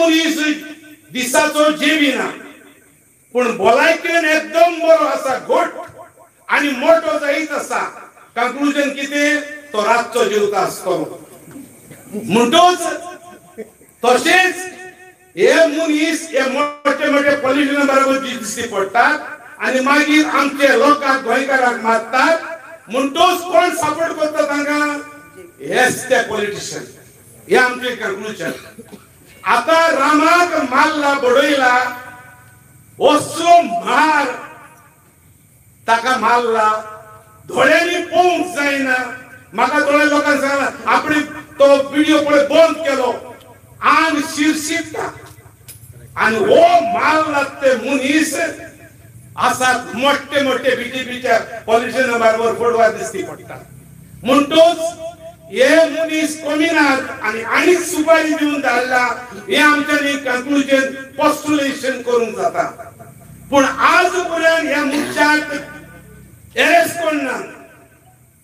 मनीस दिसाचो जेविना पण भलायकेन एकदम बरो आसा घोट आणि मोठो जायत आसा कंक्लुजन कितें तो रातचो जेवता आसतलो म्हणटोच तशेंच हे मनीस हे मोठे मोठे पॉलिटिशियन बरोबर दिश्टी पडटात आणि मागीर आमचे लोकांक गोंयकारांक मारतात म्हणटोच कोण सपोर्ट करता तांकां हेच ते पॉलिटिशियन हे आमचे कंक्लुजन आता रामाक मारला बडयला असलो मार ताका मारला दोळ्यांनी पळोवंक जायना म्हाका थोड्या लोकांनी सांगला आपणे तो व्हिडिओ पळय बंद केलो आंग शिरशिरता आणि हो मारला ते मनीस आसात मोठे मोठे बीजेपीच्या पॉलिटिशियन बरोबर फोटवार दिसती पडटात म्हणटोच हे मनीस कमी नात आणि आनीक सुपारी दिवन धाडला हे आमच्यानी कंक्लुजन पोस्टुलेशन करूंक जाता पण आज पर्यंत ह्या मनशाक अरेस्ट करना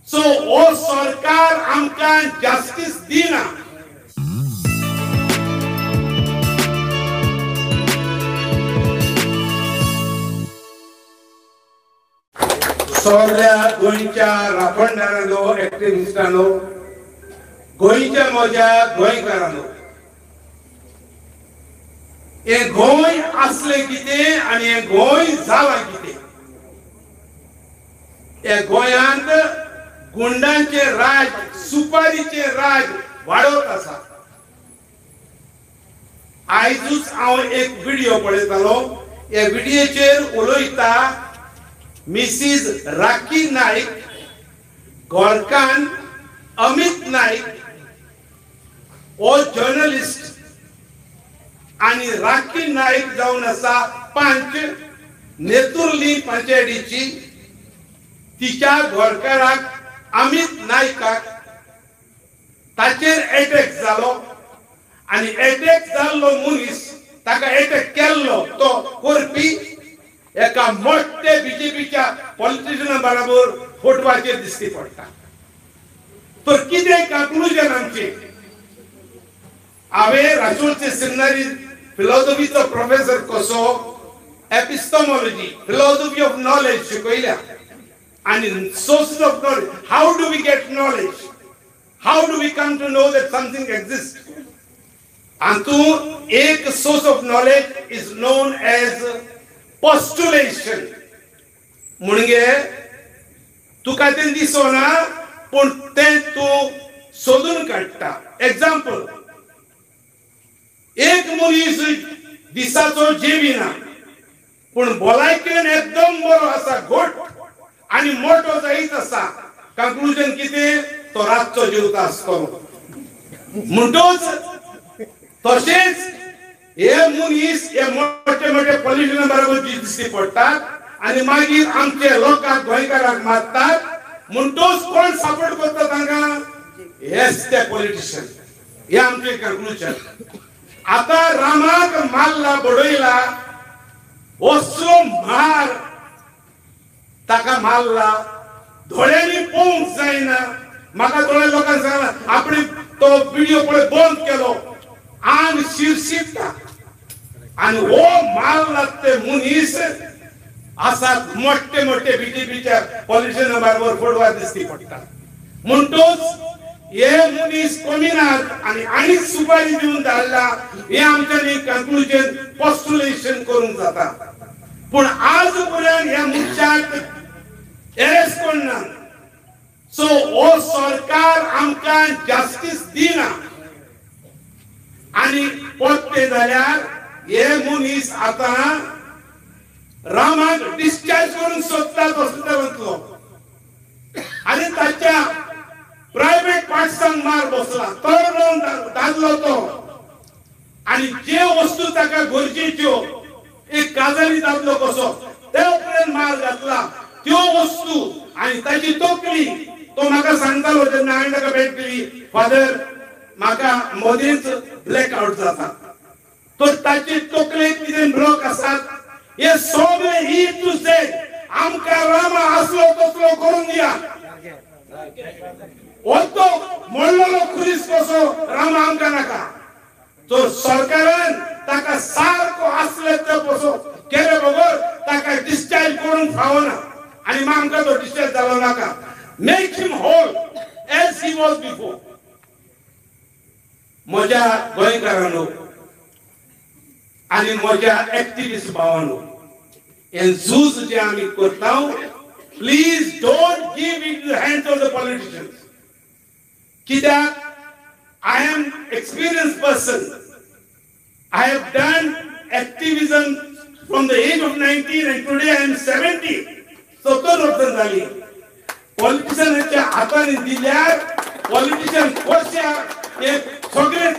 सो हो सरकार आमकां जस्टिस दिना सगळ्या गोंयच्या राखणदारांनो एक्टिव्हिस्टांनो गोंयच्या म्हज्या गोंयकारांनो हे गोंय असले कितें आनी हे गोंय जालां कितें हे गोंयांत गुंडांचे राज सुपारीचे राज वाडत आसा आयजूच हांव एक व्हिडिओ पळयतालो हे व्हिडिओचेर उलयता मिसीस राखी नाईक गोरकान अमित नाईक हो जर्नलिस्ट आणि राखी नाईक जावन आसा पंच नेतुर्ली पंचायतीची तिच्या गोरकाराक अमित नाईकाक ताचेर अटॅक जालो आणि अटॅक जाल्लो मनीस ताका अटॅक केल्लो तो करपी एका मोठे बीजेपीच्या पॉलिटिशियन बरोबर फोटवाचेर दिसती पडटा तर कितें कंक्लुजन आमचे हांवें राजोळचे सेमिनारी फिलॉसॉफीचो प्रोफेसर कसो एपिस्टेमॉलॉजी फिलॉसॉफी ऑफ नॉलेज शिकयल्या आणि sources of knowledge how do we get knowledge how do we come to know that something exist हातूंत एक source of knowledge is known as postulation म्हणजे तुका तें दिसना पण तें तूं सोदून काडटा एग्जाम्पल एक मनीस दिसाचो जेविना पण भलायकेन एकदम बरो आसा घोट आणि मोठो जायत आसा कंक्लुजन कितें तो रातचो जेवता आसतलो म्हणटोच तशेंच हे मनीस हे मोठे मोठे पॉलिटिशियन बरोबर दिश्टी पडटात आणि मागीर आमचे लोकांक गोंयकारांक मारतात म्हणटोच कोण सपोर्ट करता तांकां हेच ते पॉलिटिशियन हे आमचे कंक्लुजन आता रामाक मारला बडयला असलो मार ताका मारला दोळ्यांनी पळोवंक जायना म्हाका थोड्या लोकांनी सांगला आपणे तो व्हिडिओ पळय बंद केलो आंग शिरशिरता आणि हो मारला ते मनीस आसात मोठे मोठे बीजेपीच्या पॉलिटिशियन बरोबर फोटवार दिसती पडटात म्हणटोच हे मनीस कमी नात आणि आनीक सुपारी दिवन धाडला हे आमच्यानी कंक्लुजन पोस्टुलेशन करूंक जाता पण आज पर्यंत ह्या मनशाक अरेस्ट करना सो हो सरकार आमकां जस्टिस दिना आणि पडते जाल्यार हे मनीस आता रामाक डिस्चार्ज करून सोदतात हॉस्पिटलांतलो आणि ताच्या प्रायव्हेट पार्ट्सांक मार बसला तरुण दादलो तो आणि जे वस्तू ताका गरजेच्यो एक काजारी दादलो कसो त्या पर्यंत मार घातला त्यो वस्तू आणि ताची तोकली तो म्हाका सांगतालो जेन्ना हांवें ताका भेट दिली फादर म्हाका मोदींच ब्लॅक आउट जाता तर ताची तोकलेक कितें ब्लॉक आसात हे सगळे ही टू से आमकां रामा असलो तसलो करून दिया तो म्हणलेलो खुरीस कसो रामा आमकां नाका तो सरकारान ताका सारको आसले ते पसो केले बगर ताका डिस्चार्ज करून फावना आणि मग आमकां तो डिस्चार्ज जालो नाका make him whole as he was before म्हज्या गोंयकारांनो आणि म्हज्या एक्टिविस्ट भावांनो हे झूज जे आमी करता please don't give it in the hands of the politicians कित्याक I am experienced person. I have done activism from the age of 19 and today I am 70. 70 वर्ष झाली. पॉलिटिशियनच्या हाताने दिल्यार पॉलिटिशियन कशा हे सगळे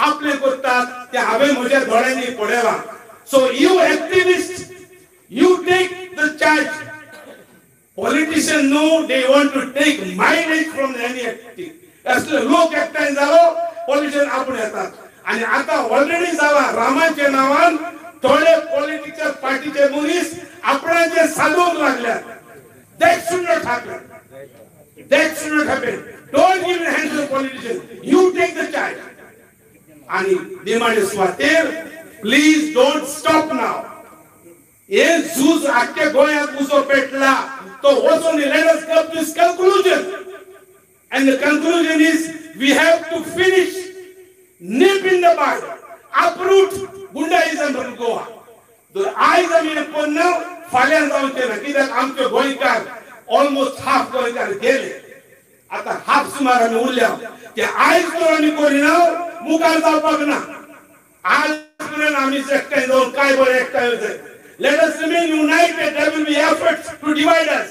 आपले करतात ते हांवें म्हज्या दोळ्यांनी पळयलां. So you activists, you take the charge. Politicians know they want to take mileage from any activity. असले लोक एकठांय जालो पॉलिटिशियन आपण येतात आणि आता ऑलरेडी जाला रामाच्या नावान थोडे पॉलिटिकल पार्टीचे मनीस आपणाचे साधूंक लागल्यात. That should not happen. That should not happen. Don't give the hands of politicians. You take the charge. आणि निमाणे स्वातेर प्लीज डोंट स्टॉप नाव. हे झूज आख्या गोंयांत उसो पेटला तो वचून let us come to this conclusion. And the conclusion is we have to finish, nip in the bud, uproot Gundaism from Goa. The eyes of the Ponna, Falian Mountain, that Amto Goikar, almost half Goikar Gele. At the half Sumara Nulia, the eyes to Nicorina, Mukarza Pagna. Let us remain united, there will be efforts to divide us.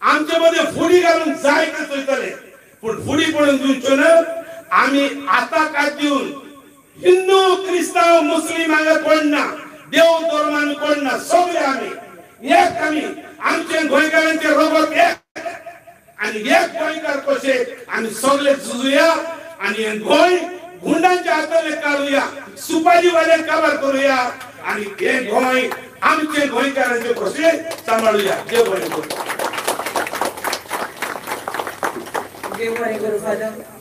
आमच्यामध्ये foodie घालून जायचं सोयतले पण foodie पडून दिवच्यो ना आम्ही आता काय दिवन हिंदू क्रिस्ताव मुस्लिम हांगा कोण ना देव धर्मान कोण ना सगळे आम्ही एक आम्ही आमचे गोंयकारांचे रगत एक आणि एक गोंयकार कशे आम्ही सगळे झुजूया आणि हे गोंय गुंडांच्या हाताने काढूया सुपारीवाले काबार करूया आणि हे गोंय आमचे गोंयकारांचे कशे सांभाळूया. जय गोंय. Father.